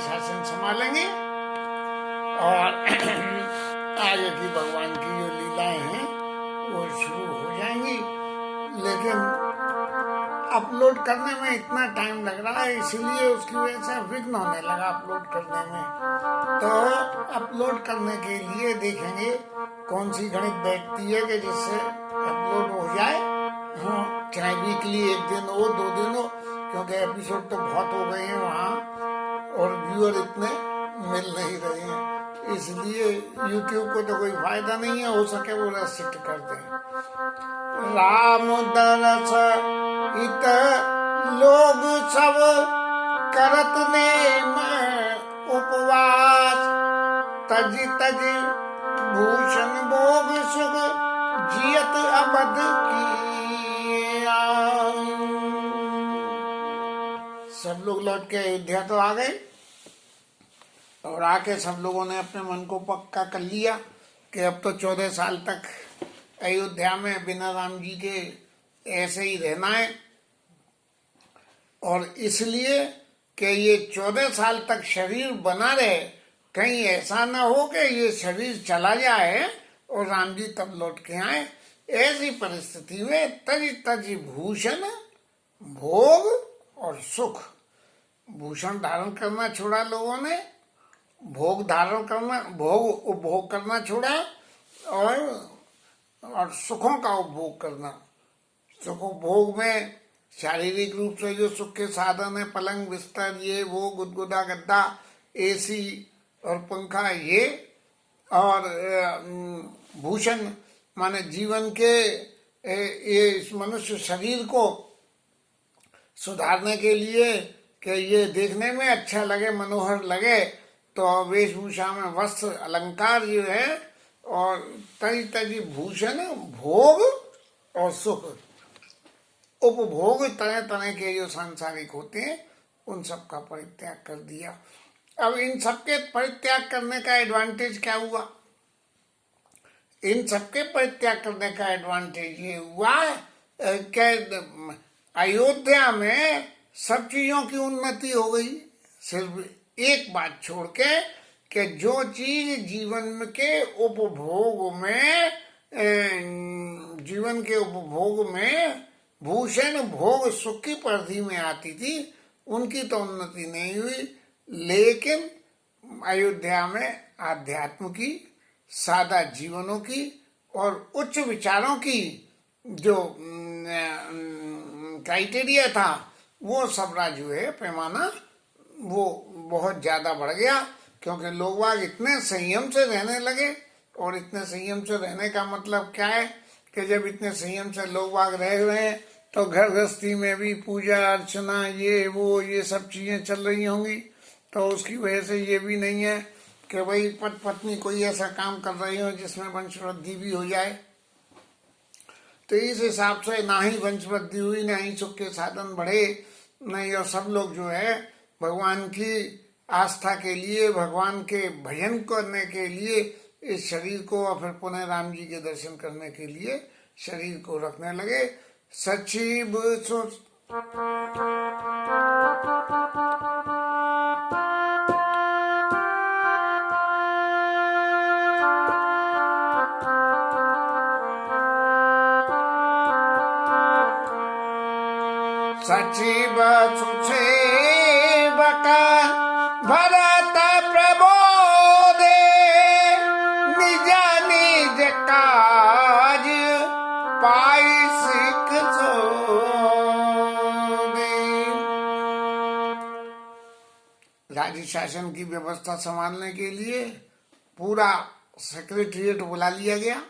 शासन संभालेंगे और आगे की भगवान की जो लीलाएं हैं वो शुरू हो जाएंगी। लेकिन अपलोड करने में इतना टाइम लग रहा है, इसलिए उसकी वजह से विघ्न होने लगा अपलोड करने में। तो अपलोड करने के लिए देखेंगे कौन सी गणित बैठती है कि जिससे अपलोड हो जाए। हाँ, चाहे वीकली 1 दिन हो 2 दिन हो, क्योंकि एपिसोड तो बहुत हो गए हैं वहाँ और व्यूअर इतने मिल नहीं रहे हैं, इसलिए यूट्यूब को तो कोई फायदा नहीं है। हो सके वो रेस्ट्रिक्ट कर दें। राम दरस इत लोग सब करत नेम उपवास, तज तज भूषण भोग सुख जियत अबद की। सब लोग लौट के अयोध्या तो आ गए और आके सब लोगों ने अपने मन को पक्का कर लिया कि अब तो 14 साल तक अयोध्या में बिना राम जी के ऐसे ही रहना है। और इसलिए कि ये 14 साल तक शरीर बना रहे, कहीं ऐसा ना हो कि ये शरीर चला जाए और राम जी तब लौट के आए। ऐसी परिस्थिति में तज तज भूषण भोग और सुख, भूषण धारण करना छोड़ा लोगों ने, भोग धारण करना, भोग उपभोग करना छोड़ा और सुखों का उपभोग करना। सुख उपभोग में शारीरिक रूप से जो सुख के साधन है, पलंग बिस्तर ये वो, गुदगुदा गद्दा, एसी और पंखा ये, और भूषण माने जीवन के ये इस मनुष्य शरीर को सुधारने के लिए कि ये देखने में अच्छा लगे, मनोहर लगे, तो वेशभूषा में वस्त्र अलंकार जो है, और तज तज भूषण भोग और सुख, उपभोग तरह तरह के जो सांसारिक होते हैं उन सब का परित्याग कर दिया। अब इन सबके परित्याग करने का एडवांटेज क्या हुआ? इन सबके परित्याग करने का एडवांटेज ये हुआ कि अयोध्या में सब चीजों की उन्नति हो गई। सिर्फ एक बात छोड़ के कि जो चीज जीवन के उपभोग में भूषण भोग सुख की परिधि में आती थी, उनकी तो उन्नति नहीं हुई। लेकिन अयोध्या में आध्यात्म की, सादा जीवनों की और उच्च विचारों की जो क्राइटेरिया था, वो सबका जो है पैमाना वो बहुत ज्यादा बढ़ गया। क्योंकि लोग बाग इतने संयम से रहने लगे। और इतने संयम से रहने का मतलब क्या है कि जब इतने संयम से लोग बाग रह रहे हैं तो घर गृहस्थी में भी पूजा अर्चना ये वो ये सब चीजें चल रही होंगी। तो उसकी वजह से ये भी नहीं है कि भाई पत्नी कोई ऐसा काम कर रही हो जिसमें वंश वृद्धि भी हो जाए। तो इस हिसाब से ना ही वंश वृद्धि हुई, ना ही सुख के साधन बढ़े, नहीं। और सब लोग जो है भगवान की आस्था के लिए, भगवान के भजन करने के लिए इस शरीर को और फिर पुनः राम जी के दर्शन करने के लिए शरीर को रखने लगे। सचिव सचिव सुसेवक भरत प्रबोधे, निज निज काज पाई सिख सोदे। राज्य शासन की व्यवस्था संभालने के लिए पूरा सेक्रेटरिएट बुला लिया गया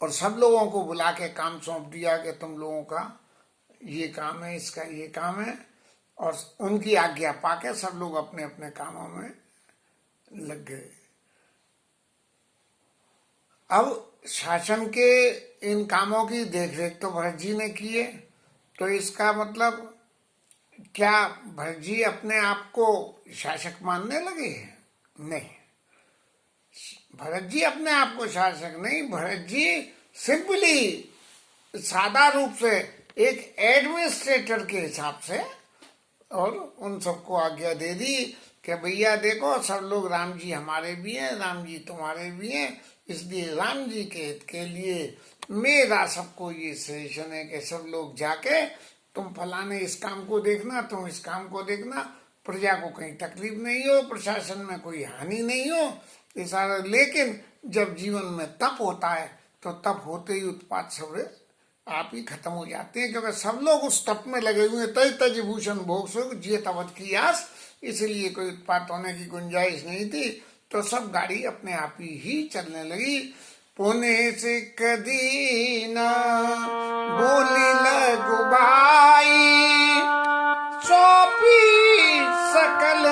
और सब लोगों को बुला के काम सौंप दिया कि तुम लोगों का ये काम है, इसका ये काम है। और उनकी आज्ञा पाके सब लोग अपने अपने कामों में लग गए। अब शासन के इन कामों की देखरेख तो भरत जी ने की है। तो इसका मतलब क्या भरत जी अपने आप को शासक मानने लगे हैं? नहीं, भरत जी अपने आप को शासक नहीं, भरत जी सिंपली सादा रूप से एक एडमिनिस्ट्रेटर के हिसाब से और उन सबको आज्ञा दे दी कि भैया देखो सब लोग, राम जी हमारे भी हैं, राम जी तुम्हारे भी हैं, इसलिए राम जी के हित के लिए मेरा सबको ये सजेशन है कि सब लोग जाके तुम फलाने इस काम को देखना, तुम इस काम को देखना, प्रजा को कहीं तकलीफ नहीं हो, प्रशासन में कोई हानि नहीं हो, ये सारा। लेकिन जब जीवन में तप होता है तो तप होते ही उत्पात सब आप ही खत्म हो जाते हैं, क्योंकि सब लोग उस तप में लगे हुए हैं। तज तज भूषण भोग सुख जिय तवत की आस, इसलिए कोई उत्पात होने की गुंजाइश नहीं थी। तो सब गाड़ी अपने आप ही चलने लगी। पुणे से कदी न बोली लगु भाई, सौंपी सकल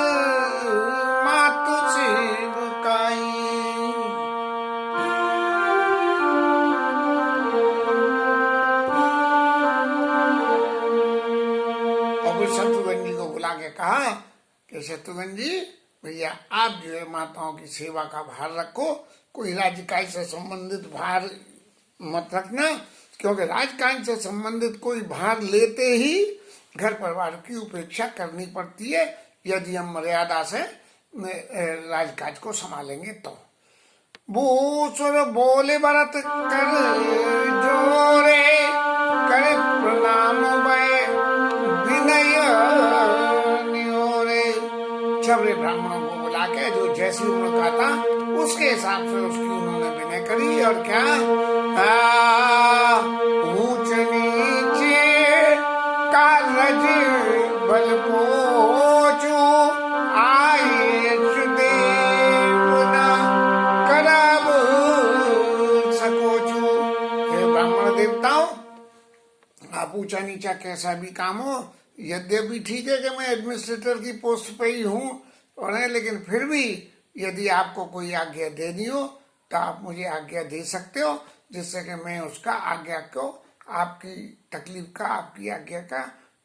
मातु सेवकाई। शत्रुघ्न जी को बुला के कहा कि शत्रुघ्न जी भैया आप जो है माताओं की सेवा का भार रखो, कोई राजकाज से संबंधित भार मत रखना, क्योंकि राजकाज से संबंधित कोई भार लेते ही घर परिवार की उपेक्षा करनी पड़ती है, यदि हम मर्यादा से राजकाज को संभालेंगे तो। भूसुर बोले भरत कर जोरे, करे प्रणाम भय विनय न्योरे। छबरे ब्राह्मणों को बुला के जो जैसी उम्र का था उसके हिसाब से उसकी उन्होंने विनय करी। और क्या, ऊंच नीचे कारज बल पोचू, आए देव न करब सकोचू। हे ब्राह्मण देवताओं, आप ऊंचा नीचा कैसा भी काम हो, यद्यपि ठीक है कि मैं एडमिनिस्ट्रेटर की पोस्ट पे ही हूँ और है, लेकिन फिर भी यदि आपको कोई आज्ञा देनी हो तो आप मुझे आज्ञा दे सकते हो, जिससे कि मैं उसका आज्ञा को, आपकी तकलीफ का, आपकी आज्ञा का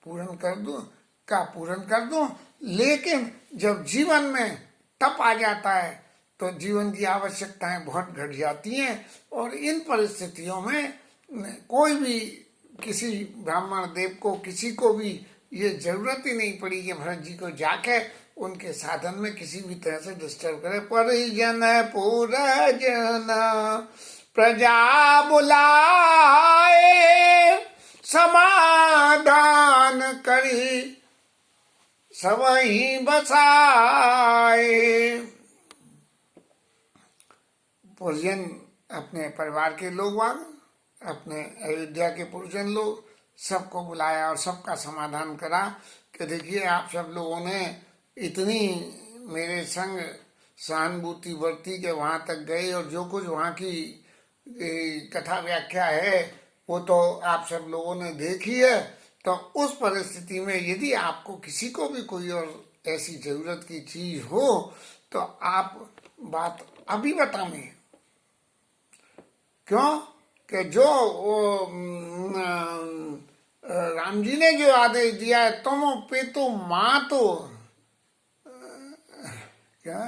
पूर्ण कर दूं। लेकिन जब जीवन में तप आ जाता है तो जीवन की आवश्यकताएं बहुत घट जाती हैं, और इन परिस्थितियों में कोई भी किसी ब्राह्मण देव को, किसी को भी ये जरूरत ही नहीं पड़ी कि भरत जी को जाके उनके साधन में किसी भी तरह से डिस्टर्ब करे। परिजन पुरजन प्रजा बुलाए, समाधान करी सबही बसाए। पुरजन अपने परिवार के लोग, अपने अयोध्या के पुरजन लोग सबको बुलाया और सबका समाधान करा कि देखिए आप सब लोगों ने इतनी मेरे संग सहानुभूति बरती के वहां तक गए, और जो कुछ वहां की कथा व्याख्या है वो तो आप सब लोगों ने देखी है। तो उस परिस्थिति में यदि आपको किसी को भी कोई और ऐसी जरूरत की चीज हो तो आप बात अभी बताएं। क्यों कि जो राम जी ने जो आदेश दिया है, तुम पितु मातु, क्या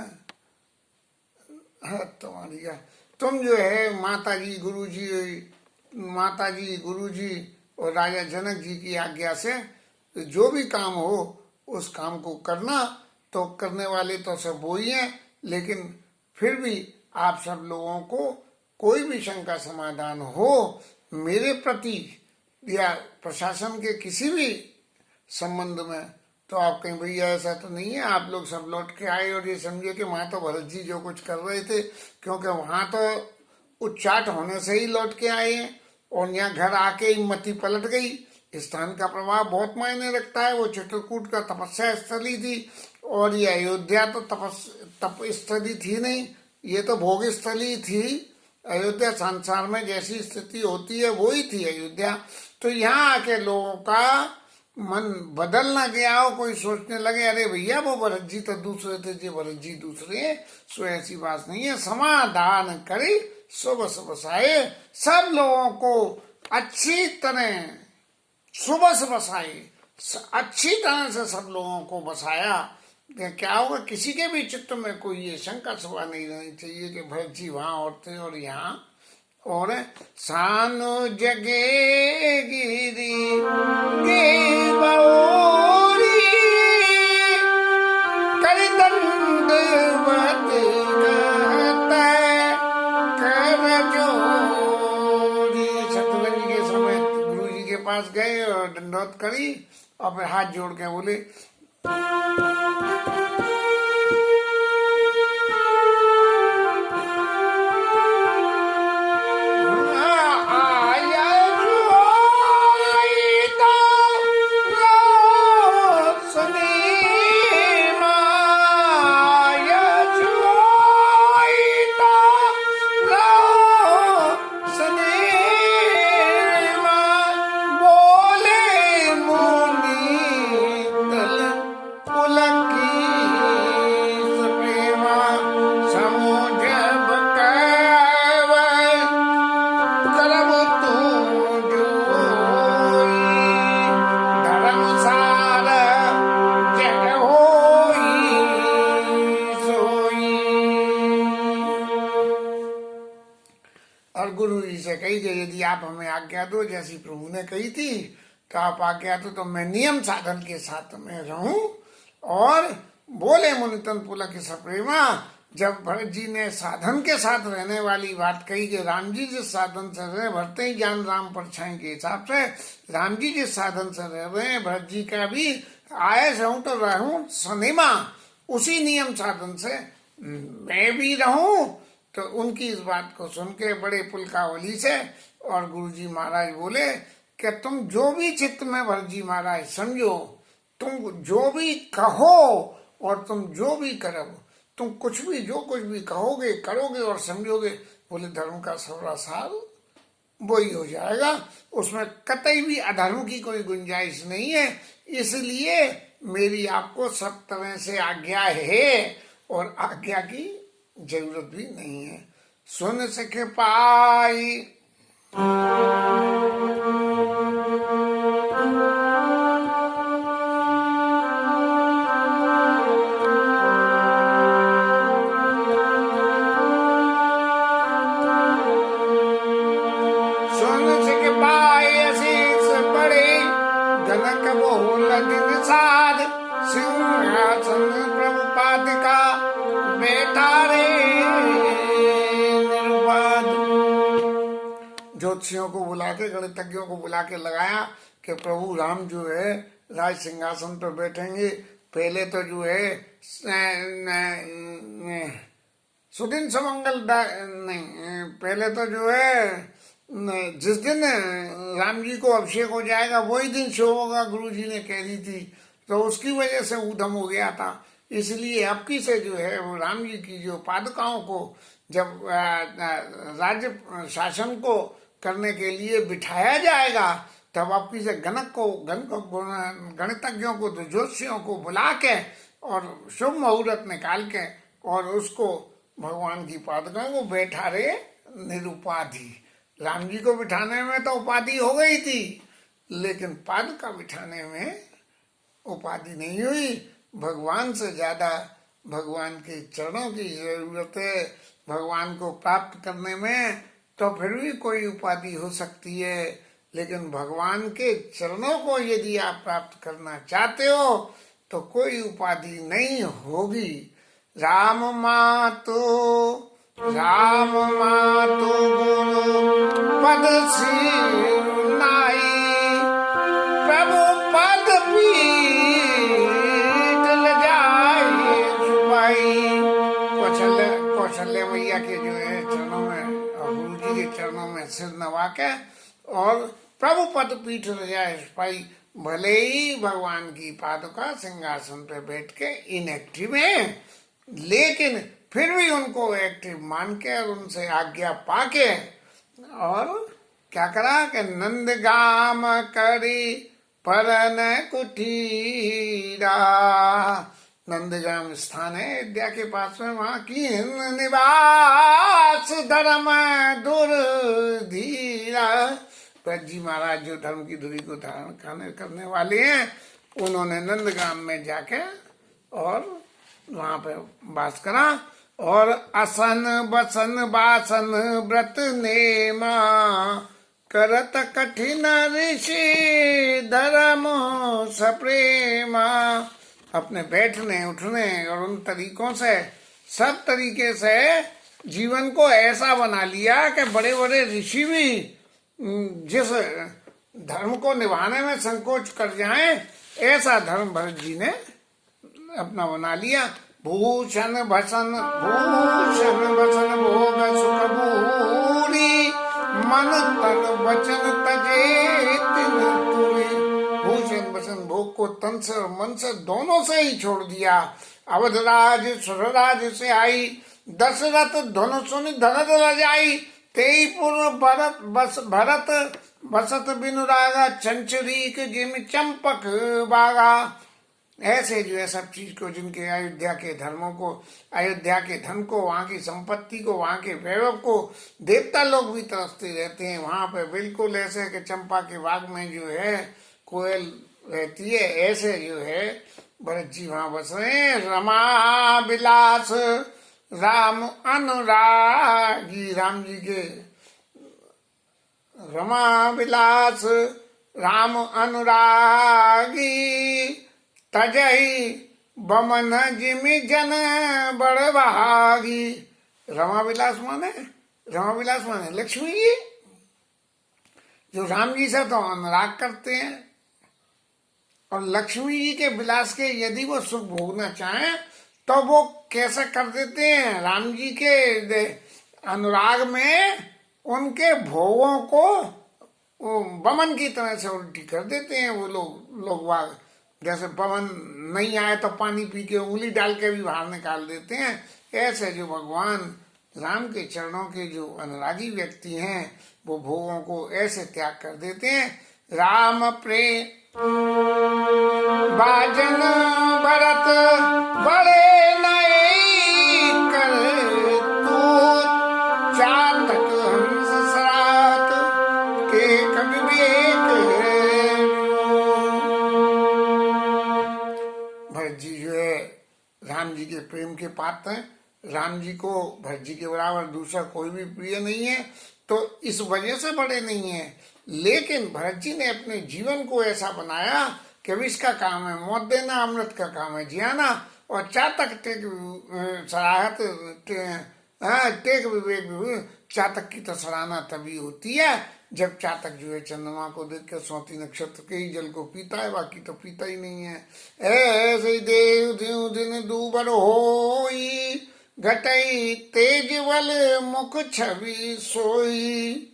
तुम्हारी क्या, तुम जो है माता जी गुरु जी और राजा जनक जी की आज्ञा से जो भी काम हो उस काम को करना। तो करने वाले तो सब वो ही हैं, लेकिन फिर भी आप सब लोगों को कोई भी शंका समाधान हो मेरे प्रति या प्रशासन के किसी भी संबंध में, तो आप कहीं भैया ऐसा तो नहीं है आप लोग सब लौट के आए और ये समझे कि वहां तो भरत जी जो कुछ कर रहे थे, क्योंकि वहां तो उच्चाट होने से ही लौट के आए हैं और यहाँ घर आके ही मति पलट गई। स्थान का प्रभाव बहुत मायने रखता है। वो चित्रकूट का तपस्या स्थली थी और ये अयोध्या तो तप स्थली थी नहीं, ये तो भोग स्थली थी। अयोध्या संसार में जैसी स्थिति होती है वही थी अयोध्या। तो यहाँ आके लोगों का मन बदल ना गया हो, कोई सोचने लगे अरे भैया वो भरत जी तो दूसरे थे, जी भरत जी दूसरे हैं, सो ऐसी बात नहीं है। समाधान करी सो बस बसाए, सब लोगों को अच्छी तरह सुबह से बसाए, अच्छी तरह से सब लोगों को बसाया। क्या होगा, किसी के भी चित्त में कोई ये शंका सभा नहीं रहनी चाहिए कि भरत जी वहां और थे और यहाँ। और सानु जगे गिरी गे बौरी करि दंडवत कहते कर जोरी। शत्रुघ्न जी के समय गुरु जी के पास गए और दंडवत करी और फिर हाथ जोड़ के बोले गुरु जी से कही कि यदि आप हमें आज्ञा दो जैसी प्रभु ने कही थी तो आप आज्ञा दो तो मैं नियम साधन के साथ में रहूं। और बोले मुनितन पुलक सप्रेमा। जब भरत जी ने साधन के साथ रहने वाली बात कही कि राम जी जिस साधन से रहे भरते ही ज्ञान राम परछाई के हिसाब से राम जी जिस साधन से रह रहे हैं भरत जी का भी आए रहूं तो रहूं सनेमा उसी नियम साधन से मैं भी रहूं। तो उनकी इस बात को सुन के बड़े पुलकावली से और गुरु जी महाराज बोले कि तुम जो भी चित्त में भरत जी महाराज समझो, तुम जो भी कहो और तुम जो भी करो, तुम कुछ भी जो कुछ भी कहोगे करोगे और समझोगे, बोले धर्म का सौरा सार वही हो जाएगा, उसमें कतई भी अधर्म की कोई गुंजाइश नहीं है। इसलिए मेरी आपको सब तरह से आज्ञा है और आज्ञा की जरूरत भी नहीं है। सुन सके पाई सिंहासन प्रभुपाद का बेटा रे निर्वाद। ज्योतिषियों को बुला के गणितज्ञों को बुला के लगाया कि प्रभु राम जो है राज सिंहासन पर बैठेंगे। पहले तो जो है सुदिन सुमंगल नहीं, पहले तो जो है जिस दिन राम जी को अभिषेक हो जाएगा वही दिन शुभ होगा, गुरु जी ने कह दी थी, तो उसकी वजह से ऊधम हो गया था। इसलिए अब की से जो है वो राम जी की जो पादुकाओं को जब राज्य शासन को करने के लिए बिठाया जाएगा तब अब की से गणितज्ञों को तो ज्योतिषियों को बुला के और शुभ मुहूर्त निकाल के और उसको भगवान की पादुकाओं को बैठा रहे निरुपाधि। राम जी को बिठाने में तो उपाधि हो गई थी, लेकिन पादुका बिठाने में उपाधि नहीं हुई। भगवान से ज्यादा भगवान के चरणों की जरूरत है। भगवान को प्राप्त करने में तो फिर भी कोई उपाधि हो सकती है, लेकिन भगवान के चरणों को यदि आप प्राप्त करना चाहते हो तो कोई उपाधि नहीं होगी। राम मातो गुरु पद नाई प्रभु पद पीठ जाए छुपाई। कौशल्य मैया के जो है चरणों में और गुरु जी के चरणों में सिर नवा के और प्रभु पद पीठ जाए छुपाई। भले ही भगवान की पादुका सिंहासन पे बैठ के इनएक्टिव है, लेकिन फिर भी उनको एक्टिव मान के और उनसे आज्ञा पाके और क्या करा कि नंदगाम करी परन कुटीरा। नंदगाम स्थान है अयोध्या के पास में, वहां की निवास धर्म दुर्धीरा। व्रत जी महाराज जो धर्म की धुरी को धारण करने वाले हैं, उन्होंने नंदगाम में जाके और वहां पे वास करा और असन बसन बासन व्रत नेमा करत कठिन ऋषि धर्म सप्रेमा। अपने बैठने उठने और उन तरीकों से सब तरीके से जीवन को ऐसा बना लिया कि बड़े बड़े ऋषि भी जिस धर्म को निभाने में संकोच कर जाएं, ऐसा धर्म भरत जी ने अपना बना लिया। भूषण भसन भोग सुख भूरी, मन तन वचन तजे तिन तुरी। भूषण वचन भोग को तन से और मन से दोनों से ही छोड़ दिया। अवधराज सुरराज से आई, दशरथ धनुषुनि धनत रजाई। तेई पुर भरत बसत बिनु रागा, चंचरीक जिम चंपक बागा। ऐसे जो है सब चीज को, जिनके अयोध्या के धर्मों को, अयोध्या के धन को, वहाँ की संपत्ति को, वहाँ के वैभव को देवता लोग भी तरसते रहते हैं। वहाँ पे बिल्कुल ऐसे कि चंपा के बाग में जो है कोयल रहती है, ऐसे जो है भरत जी वहाँ बस रहे हैं। रमा विलास राम अनुरागी, राम जी के रमा विलास राम अनुरागी। तजई बमन जिमि जन बड़भागी। रमा विलास माने लक्ष्मी जी, जो राम जी से तो अनुराग करते हैं, और लक्ष्मी जी के विलास के यदि वो सुख भोगना चाहें तो वो कैसे कर देते हैं, राम जी के अनुराग में उनके भोगों को बमन की तरह से उल्टी कर देते हैं वो लोग वाग। जैसे पवन नहीं आए तो पानी पी के उंगली डाल के भी बाहर निकाल देते हैं, ऐसे जो भगवान राम के चरणों के जो अनुरागी व्यक्ति हैं वो भोगों को ऐसे त्याग कर देते हैं। राम प्रेम बाजन भरत बड़े नए कर तू, चातक हंस सरात के कवि विवेक। भरत जी जो है राम जी के प्रेम के पात्र हैं। राम जी को भरत जी के बराबर दूसरा कोई भी प्रिय नहीं है, तो इस वजह से बड़े नहीं है। लेकिन भरत जी ने अपने जीवन को ऐसा बनाया कि विष का काम है मौत देना, अमृत का काम है जियाना, और चातक टेक सराहत टेक विवेक। चातक की तो सराहना तभी होती है जब चातक जो है चंद्रमा को देख कर स्वाति नक्षत्र के ही जल को पीता है, बाकी तो पीता ही नहीं है। ऐसे देव देव दिन दूबर होई, घटई तेजवल मुख छवि सोई।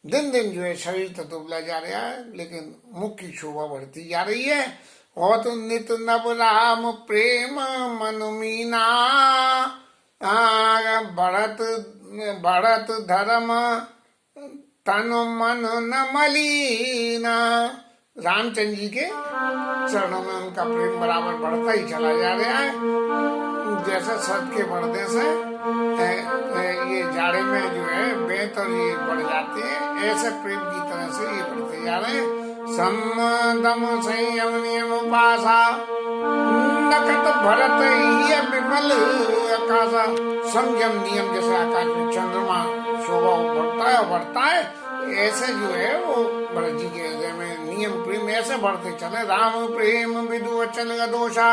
दिन दिन जो है शरीर तो दुबला जा रहा है, लेकिन मुख की शोभा बढ़ती जा रही है। और तो नित नव राम प्रेम मनुमीना, बढ़त धर्म तन मन न मलीना। रामचंद्र जी के चरणों में उनका प्रेम बराबर बढ़ता ही चला जा रहा है। जैसे सद के बढ़ने से ये जाड़े में जो है बेत और ये बढ़ जाते हैं, ऐसे प्रेम की तरह से ये बढ़ते जा रहे हैं। समदम संयम नियम उपासा, नकट भरत ये विमल आकाशा। संयम नियम जैसे आकाश में चंद्रमा शोभा बढ़ता है, ऐसे जो है वो भरत जी के हृदय में नियम प्रेम ऐसे बढ़ते चले। राम प्रेम विदु अचल दोषा,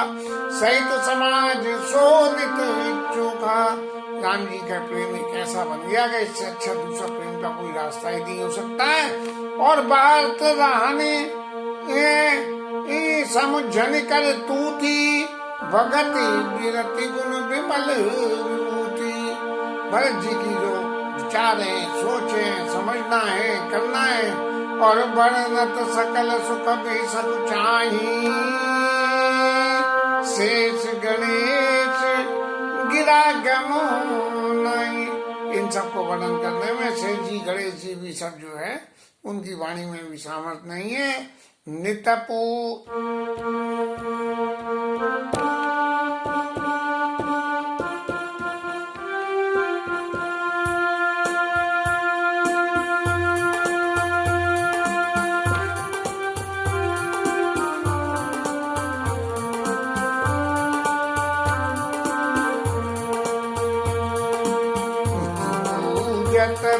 सहित समाज शोधित चोखा। राम जी का प्रेम एक ऐसा बन गया कि इससे अच्छा दूसरा प्रेम का कोई रास्ता ही नहीं हो सकता है। और भारत रहने समुझन कर तू थी, भगति विरति गुण विमल विभूति। भरत जी की जो विचार है, सोच है, समझना है, करना है, और वर्णत सकल सुख भी सब चाही। शेष गणेश गिरा गमो नहीं। इन सबको वर्णन करने में शेष जी गणेश जी भी सब जो है उनकी वाणी में भी सामर्थ्य नहीं है। नितपू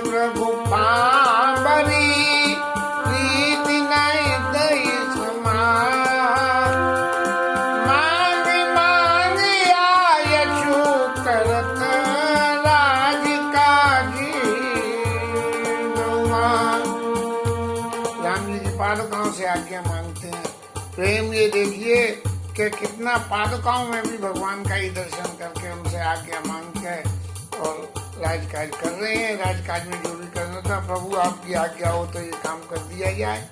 प्रभु पांबरी प्रीति नहीं दई मांग पादुकाओं से आज्ञा मांगते हैं। प्रेम ये देखिए कि कितना पादुकाओं में भी भगवान का ही दर्शन करके उनसे आज्ञा मांग के और राजकाज कर रहे हैं। राजकाज में जो भी करना था, प्रभु आपकी आज्ञा हो तो ये काम कर दिया जाए।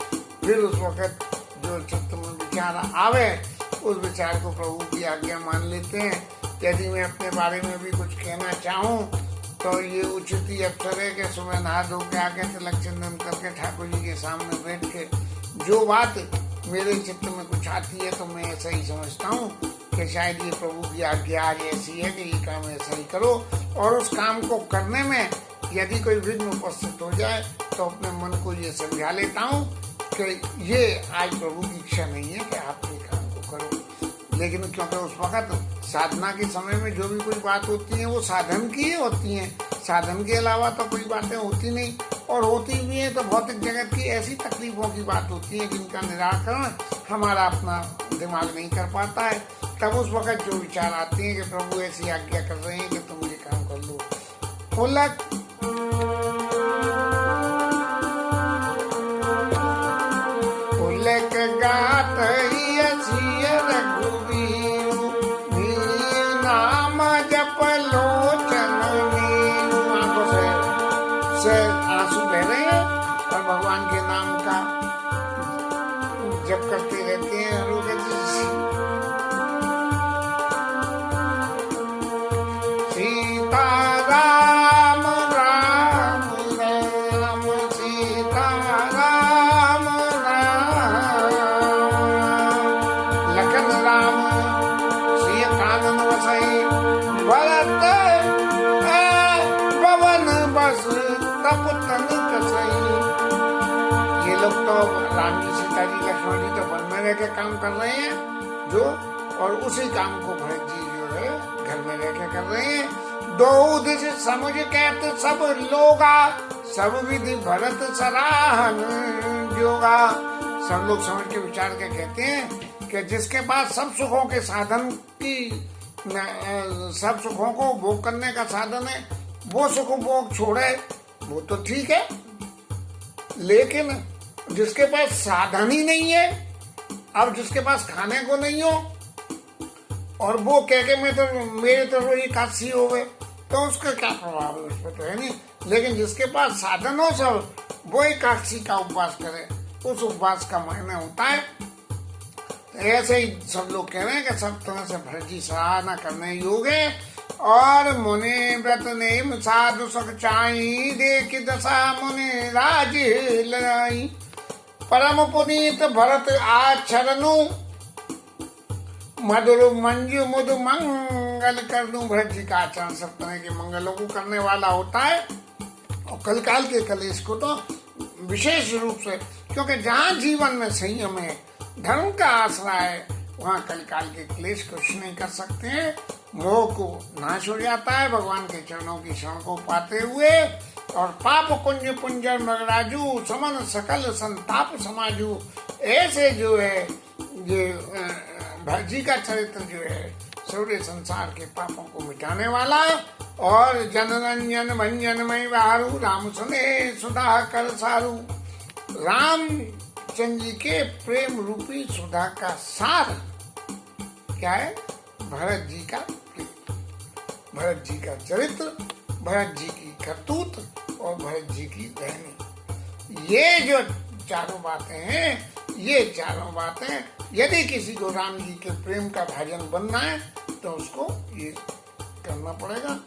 फिर उस वक्त जो चित्त में विचार आवे उस विचार को प्रभु की आज्ञा मान लेते हैं। यदि मैं अपने बारे में भी कुछ कहना चाहूँ तो ये उचित ही अवसर है कि सुबह नहा धो के आके तिलक चंदन करके ठाकुर जी के सामने बैठ के जो बात मेरे चित्त में कुछ आती है तो मैं ऐसा ही समझता हूँ कि शायद ये प्रभु की आज्ञा आज ऐसी है कि ये काम ऐसा ही करो। और उस काम को करने में यदि कोई विघ्न उपस्थित हो जाए तो अपने मन को ये समझा लेता हूँ कि ये आज प्रभु की इच्छा नहीं है कि आप ये काम को करो। लेकिन क्योंकि उस वक्त साधना के समय में जो भी कोई बात होती है वो साधन की ही होती हैं, साधन के अलावा तो कोई बातें होती नहीं। और होती भी हैं तो भौतिक जगत की ऐसी तकलीफों की बात होती है जिनका निराकरण हमारा अपना दिमाग नहीं कर पाता है। तब उस वक्त जो विचार आते हैं कि प्रभु ऐसी आज्ञा कर रहे हैं कि तुम ये काम कर लो। फुलक फुलक गात ही असिय रघुवीर नाम जप लोचन मीरू। आंखों से आंसू बह रहे हैं और भगवान के नाम का जप करते रहते हैं। सीता राम राम राम सीता राम राम लखन राम सिय कानन वसई भरत पवन बस तप तन कसई। ये लोग तो राम जी सीता जी लक्ष्मण जी तो वन में रह के काम कर रहे हैं जो, और उसी काम को भरत जी जो है घर में रह के कर रहे हैं। दो दिश समझ कहते सब लोगा सब विधि भरत सराहन जोगा। सब लोग समझ के विचार के कहते हैं कि जिसके पास सब सुखों के साधन की सब सुखों को भोग करने का साधन है वो सुख भोग छोड़े वो तो ठीक है, लेकिन जिसके पास साधन ही नहीं है, अब जिसके पास खाने को नहीं हो और वो कह के मेरे तो रोज एकादशी हो गए तो उसका क्या प्रभाव है, उस पर तो है नहीं। लेकिन जिसके पास साधन हो सब वो एकादशी का उपवास करे, उस उपवास का मायने होता है। तो ऐसे ही सब लोग कह रहे हैं कि सब तरह से भरत जी सराहना करने योग्य है। और मुनि व्रत नेम साधु सुख चाई देख दशा मुनि राज लाई। परम पुनीत भरत आचरणु मधुर मंजू मुद मंगल कर दूं। भरत जी का आचरण सब तरह के मंगलों को करने वाला होता है और कल काल के कलेश को तो विशेष रूप से, क्योंकि जहाँ जीवन में संयम है धर्म का आसरा है वहाँ कल काल के क्लेश कुछ नहीं कर सकते हैं। मोह को नाश हो जाता है भगवान के चरणों की शरण को पाते हुए। और पाप कुंज पुंजर मगराजू समन सकल संताप समाजू। ऐसे जो है ये भरत जी का चरित्र जो है सूर्य संसार के पापों को मिटाने वाला। और जनरंजन भंजनमय वारु राम सुने सुधा कर सारू। राम चंद्र जी के प्रेम रूपी सुधा का सार क्या है? भरत जी का प्रेम, भरत जी का चरित्र, भरत जी की करतूत और भरत जी की रहनी। ये जो चारों बातें हैं, ये चारों बातें यदि किसी को राम जी के प्रेम का भाजन बनना है तो उसको ये करना पड़ेगा।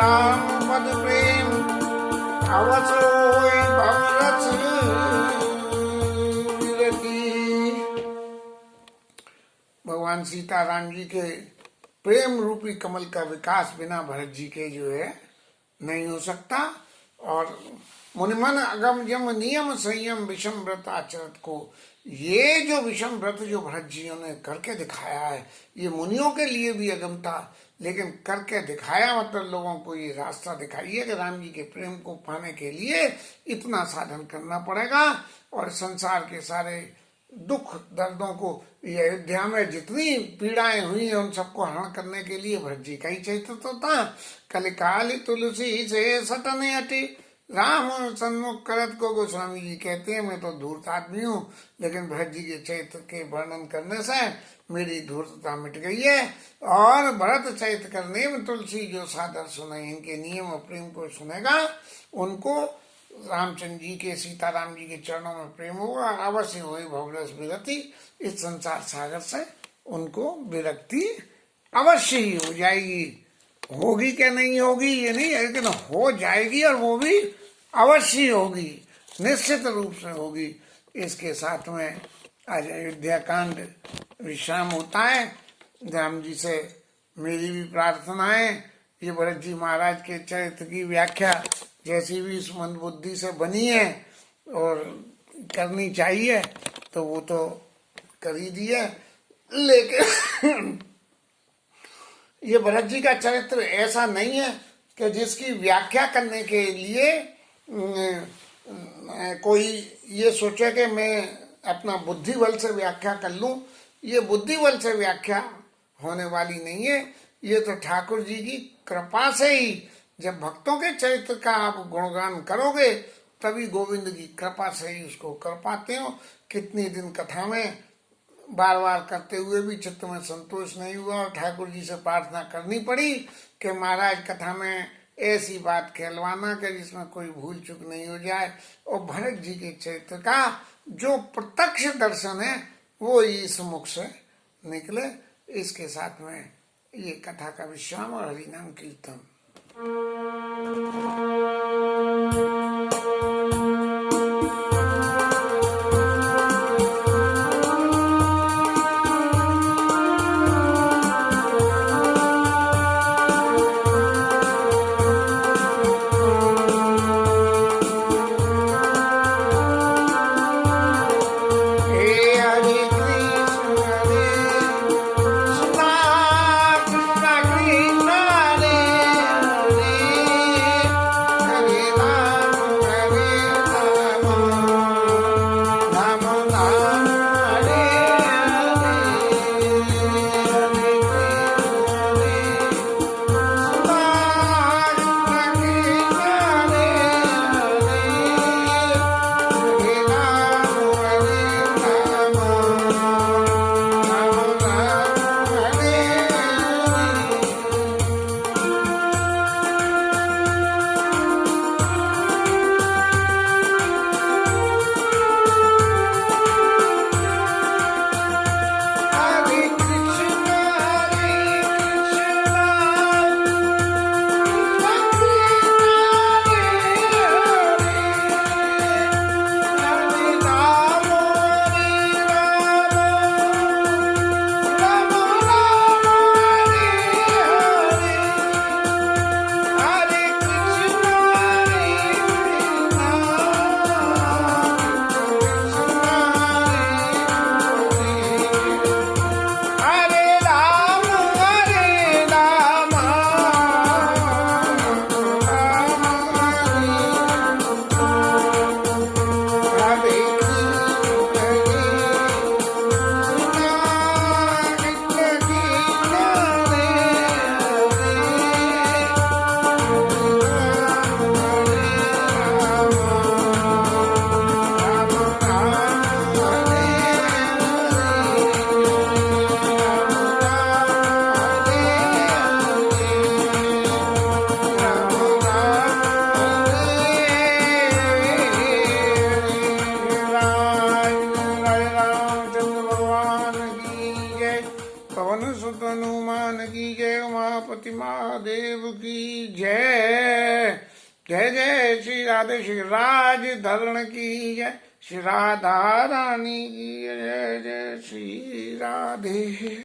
राम पद प्रेम अवसोई भवरस विरति। भगवान सीताराम जी के प्रेम रूपी कमल का विकास बिना भरत जी के जो है नहीं हो सकता। और मुनिमन अगम यम नियम संयम विषम व्रत आचरत को, ये जो विषम व्रत जो भरत जियों ने करके दिखाया है, ये मुनियों के लिए भी अगम था, लेकिन करके दिखाया मतलब लोगों को ये रास्ता दिखाइए कि राम जी के प्रेम को पाने के लिए इतना साधन करना पड़ेगा। और संसार के सारे दुख दर्दों को, ये अयोध्या में जितनी पीड़ाएं हुई हैं उन सबको हरण करने के लिए भरत जी का ही चरित्र तो था। कलिकाली तुलसी से सटने हटी राम सन्मुख करत को, गोस्वामी जी कहते हैं मैं तो धूर्त आदमी हूँ, लेकिन भरत जी के चरित्र के वर्णन करने से मेरी धूर्तता मिट गई है। और भरत चरित्र करने में तुलसी जो सादर सुने, इनके नियम और प्रेम को सुनेगा, उनको रामचंद्र जी के, सीताराम जी के चरणों में प्रेम होगा, अवश्य होगी भवरस विरति। इस संसार सागर से उनको विरक्ति अवश्य ही हो जाएगी। होगी क्या नहीं होगी ये नहीं है, लेकिन हो जाएगी, और वो भी अवश्य होगी, निश्चित रूप से होगी। इसके साथ में आज अयोध्या कांड विश्राम होता है। राम जी से मेरी भी प्रार्थना है, ये भरत जी महाराज के चरित्र की व्याख्या जैसी भी इस मंद बुद्धि से बनी है और करनी चाहिए तो वो तो कर ही दी है, लेकिन ये भरत जी का चरित्र ऐसा नहीं है कि जिसकी व्याख्या करने के लिए कोई ये सोचे कि मैं अपना बुद्धि बल से व्याख्या कर लूं। ये बुद्धि बल से व्याख्या होने वाली नहीं है, ये तो ठाकुर जी की कृपा से ही, जब भक्तों के चरित्र का आप गुणगान करोगे तभी गोविंद की कृपा से ही उसको कर पाते हो। कितनी दिन कथा में बार बार करते हुए भी चित्त में संतोष नहीं हुआ और ठाकुर जी से प्रार्थना करनी पड़ी कि महाराज कथा में ऐसी बात कहलवाना कि जिसमें कोई भूल चूक नहीं हो जाए। और भरत जी के चरित्र का जो प्रत्यक्ष दर्शन है वो इस मुख से निकले। इसके साथ में ये कथा का विश्राम और हरिनाम कीर्तन। सुत हनुमान की जय, उमापति महादेव की जय। जय जय श्री राधे, श्री राज धरण की जय, श्री राधा रानी की जय। जय श्री राधे।